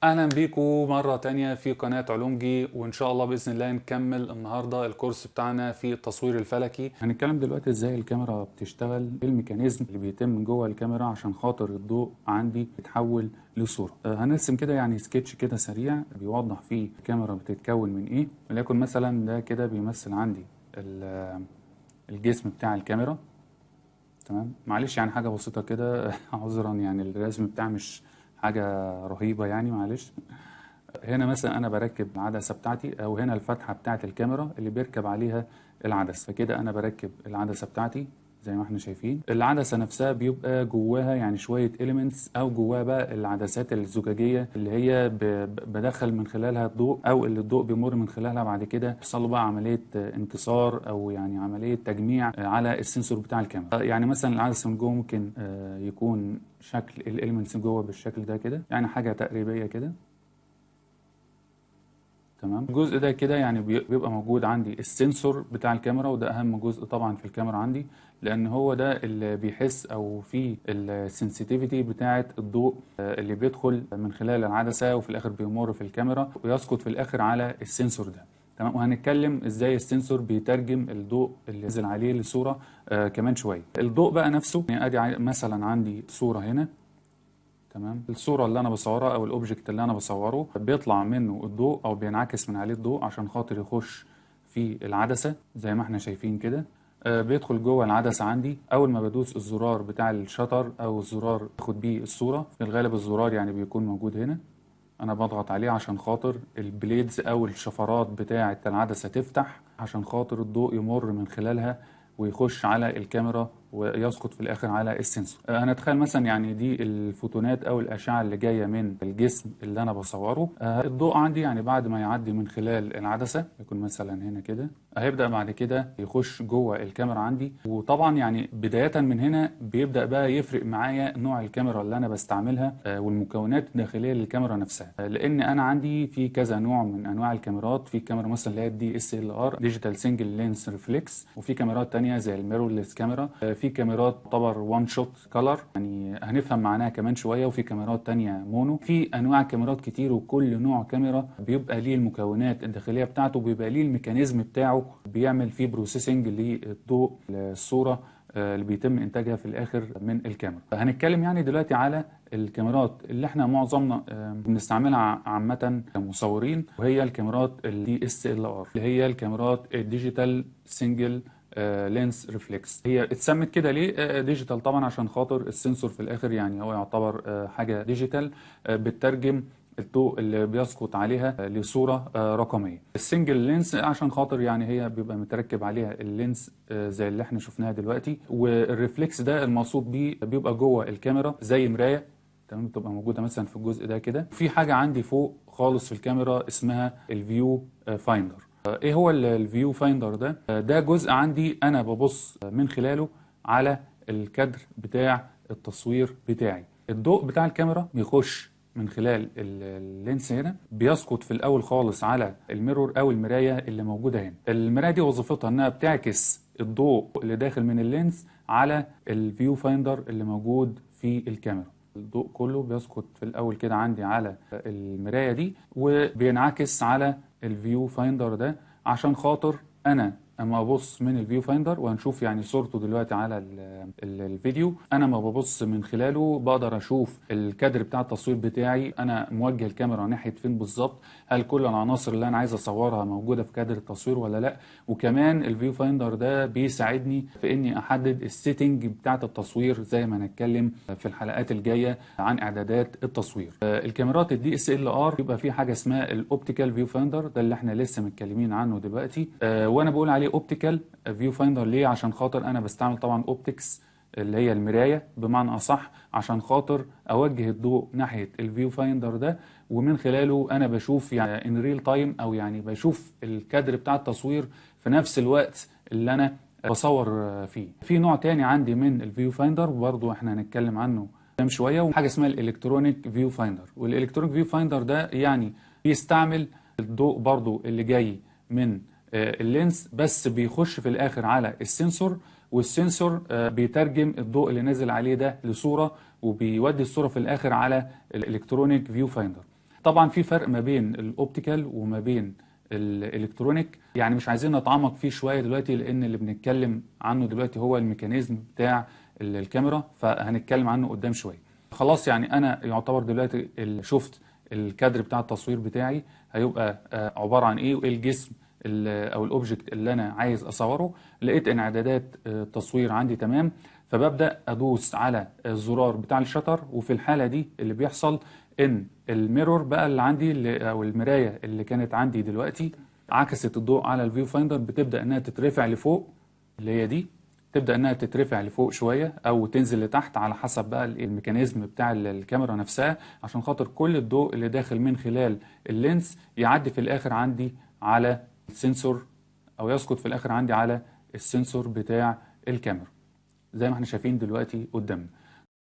اهلا بيكم مرة تانية في قناة علومجي، وان شاء الله باذن الله نكمل النهاردة الكورس بتاعنا في التصوير الفلكي. هنتكلم دلوقتي ازاي الكاميرا بتشتغل، ايه الميكانيزم اللي بيتم جوه الكاميرا عشان خاطر الضوء عندي يتحول لصورة. هنرسم كده يعني سكتش كده سريع بيوضح فيه الكاميرا بتتكون من ايه. وليكن مثلا ده كده بيمثل عندي الجسم بتاع الكاميرا. تمام، معلش يعني حاجة بسيطة كده عذرا، يعني الرسم بتاعي مش حاجة رهيبة يعني، معلش. هنا مثلا انا بركب العدسه بتاعتي، او هنا الفتحه بتاعت الكاميرا اللي بيركب عليها العدسه، فكده انا بركب العدسه بتاعتي زي ما احنا شايفين. العدسه نفسها بيبقى جواها يعني شويه اليمنتس، او جواها بقى العدسات الزجاجيه اللي هي بدخل من خلالها الضوء، او اللي الضوء بيمر من خلالها. بعد كده بيحصل له بقى عمليه انكسار، او يعني عمليه تجميع على السنسور بتاع الكاميرا. يعني مثلا العدسه من جوه ممكن يكون شكل الاليمنتس جوه بالشكل ده كده، يعني حاجه تقريبيه كده. تمام، الجزء ده كده يعني بيبقى موجود عندي السنسور بتاع الكاميرا، وده اهم جزء طبعا في الكاميرا عندي، لان هو ده اللي بيحس او فيه السنسيتيفيتي بتاعه الضوء اللي بيدخل من خلال العدسه وفي الاخر بيمر في الكاميرا ويسقط في الاخر على السنسور ده. تمام، وهنتكلم ازاي السنسور بيترجم الضوء اللي نزل عليه لصوره كمان شويه. الضوء بقى نفسه، يعني ادي مثلا عندي صوره هنا. تمام، الصورة اللي أنا بصورها أو الأوبجكت اللي أنا بصوره بيطلع منه الضوء أو بينعكس من عليه الضوء عشان خاطر يخش في العدسة زي ما احنا شايفين كده. بيدخل جوه العدسة عندي. أول ما بدوس الزرار بتاع الشطر أو الزرار باخد بيه الصورة، في الغالب الزرار يعني بيكون موجود هنا، أنا بضغط عليه عشان خاطر البليدز أو الشفرات بتاعة العدسة تفتح عشان خاطر الضوء يمر من خلالها ويخش على الكاميرا ويسقط في الاخر على السنسور. هنتخيل مثلا يعني دي الفوتونات او الاشعه اللي جايه من الجسم اللي انا بصوره. الضوء عندي يعني بعد ما يعدي من خلال العدسه، يكون مثلا هنا كده، هيبدا بعد كده يخش جوه الكاميرا عندي. وطبعا يعني بدايه من هنا بيبدا بقى يفرق معايا نوع الكاميرا اللي انا بستعملها والمكونات الداخليه للكاميرا نفسها، لان انا عندي في كذا نوع من انواع الكاميرات. في كاميرا مثلا اللي هي الدي اس ال ار، ديجيتال سنجل لينس ريفلكس، وفي كاميرات تانية زي الميرورلس كاميرا، في كاميرات تعتبر وان شوت كلر يعني هنفهم معناها كمان شويه، وفي كاميرات تانية مونو. في انواع كاميرات كتير، وكل نوع كاميرا بيبقى ليه المكونات الداخليه بتاعته، بيبقى ليه الميكانيزم بتاعه بيعمل فيه بروسيسنج للضوء الصوره اللي بيتم انتاجها في الاخر من الكاميرا. هنتكلم يعني دلوقتي على الكاميرات اللي احنا معظمنا بنستعملها عامه كمصورين، وهي الكاميرات الدي اس ال ار، اللي هي الكاميرات الديجيتال سنجل لينس ريفلكس. هي اتسمت كده ليه ديجيتال؟ طبعا عشان خاطر السنسور في الاخر يعني هو يعتبر حاجه ديجيتال بتترجم الضوء اللي بيسقط عليها لصوره رقميه. السنجل لينس عشان خاطر يعني هي بيبقى متركب عليها اللينس زي اللي احنا شفناها دلوقتي. والريفلكس ده المقصود بيه بيبقى جوه الكاميرا زي مرايه. تمام، بتبقى موجوده مثلا في الجزء ده كده. في حاجه عندي فوق خالص في الكاميرا اسمها الفيو فايندر. ايه هو الفيو فايندر ده؟ ده جزء عندي انا ببص من خلاله على الكادر بتاع التصوير بتاعي. الضوء بتاع الكاميرا بيخش من خلال اللينس هنا، بيسقط في الاول خالص على الميرور او المرايه اللي موجوده هنا. المرايه دي وظيفتها انها بتعكس الضوء اللي داخل من اللينس على الفيو فايندر اللي موجود في الكاميرا. الضوء كله بيسقط في الاول كده عندي على المرايه دي، وبينعكس على الفيو فايندر ده عشان خاطر انا اما ابص من الفيو فايندر، وهنشوف يعني صورته دلوقتي على الفيديو. انا ما ببص من خلاله بقدر اشوف الكادر بتاع التصوير بتاعي، انا موجه الكاميرا ناحيه فين بالظبط، هل كل العناصر اللي انا عايز اصورها موجوده في كادر التصوير ولا لا. وكمان الفيو فايندر ده بيساعدني في اني احدد السيتنج بتاعه التصوير، زي ما هنتكلم في الحلقات الجايه عن اعدادات التصوير. الكاميرات الدي اس ال ار بيبقى فيه حاجه اسمها الاوبتيكال فيو فايندر، ده اللي احنا لسه متكلمين عنه دلوقتي. وانا بقول عليه اوبتيكال فيو فايندر ليه؟ عشان خاطر انا بستعمل طبعا اوبتكس اللي هي المرايه بمعنى اصح، عشان خاطر اوجه الضوء ناحيه الفيو فايندر ده، ومن خلاله انا بشوف يعني ان ريل تايم، او يعني بشوف الكادر بتاع التصوير في نفس الوقت اللي انا بصور فيه. في نوع تاني عندي من الفيو فايندر برضو احنا هنتكلم عنه كام شويه، وحاجه اسمها الالكترونيك فيو فايندر. والالكترونيك فيو فايندر ده يعني بيستعمل الضوء برضو اللي جاي من اللينس، بس بيخش في الاخر على السنسور، والسنسور بيترجم الضوء اللي نازل عليه ده لصوره، وبيودي الصوره في الاخر على الالكترونيك فيو فايندر. طبعا في فرق ما بين الاوبتيكال وما بين الالكترونيك، يعني مش عايزين نتعمق فيه شويه دلوقتي، لان اللي بنتكلم عنه دلوقتي هو الميكانيزم بتاع الكاميرا، فهنتكلم عنه قدام شويه. خلاص يعني انا يعتبر دلوقتي شفت الكادر بتاع التصوير بتاعي هيبقى عباره عن ايه، وايه الجسم او الاوبجكت اللي انا عايز اصوره. لقيت ان اعدادات التصوير عندي تمام، فببدا ادوس على الزرار بتاع الشطر. وفي الحاله دي اللي بيحصل ان الميرور بقى اللي عندي او المرايه اللي كانت عندي دلوقتي عكست الضوء على الفيو فايندر، بتبدا انها تترفع لفوق، اللي هي دي تبدا انها تترفع لفوق شويه او تنزل لتحت على حسب بقى الميكانيزم بتاع الكاميرا نفسها، عشان خاطر كل الضوء اللي داخل من خلال اللينس يعدي في الاخر عندي على السنسور، او يسقط في الاخر عندي على السنسور بتاع الكاميرا زي ما احنا شايفين دلوقتي قدامنا.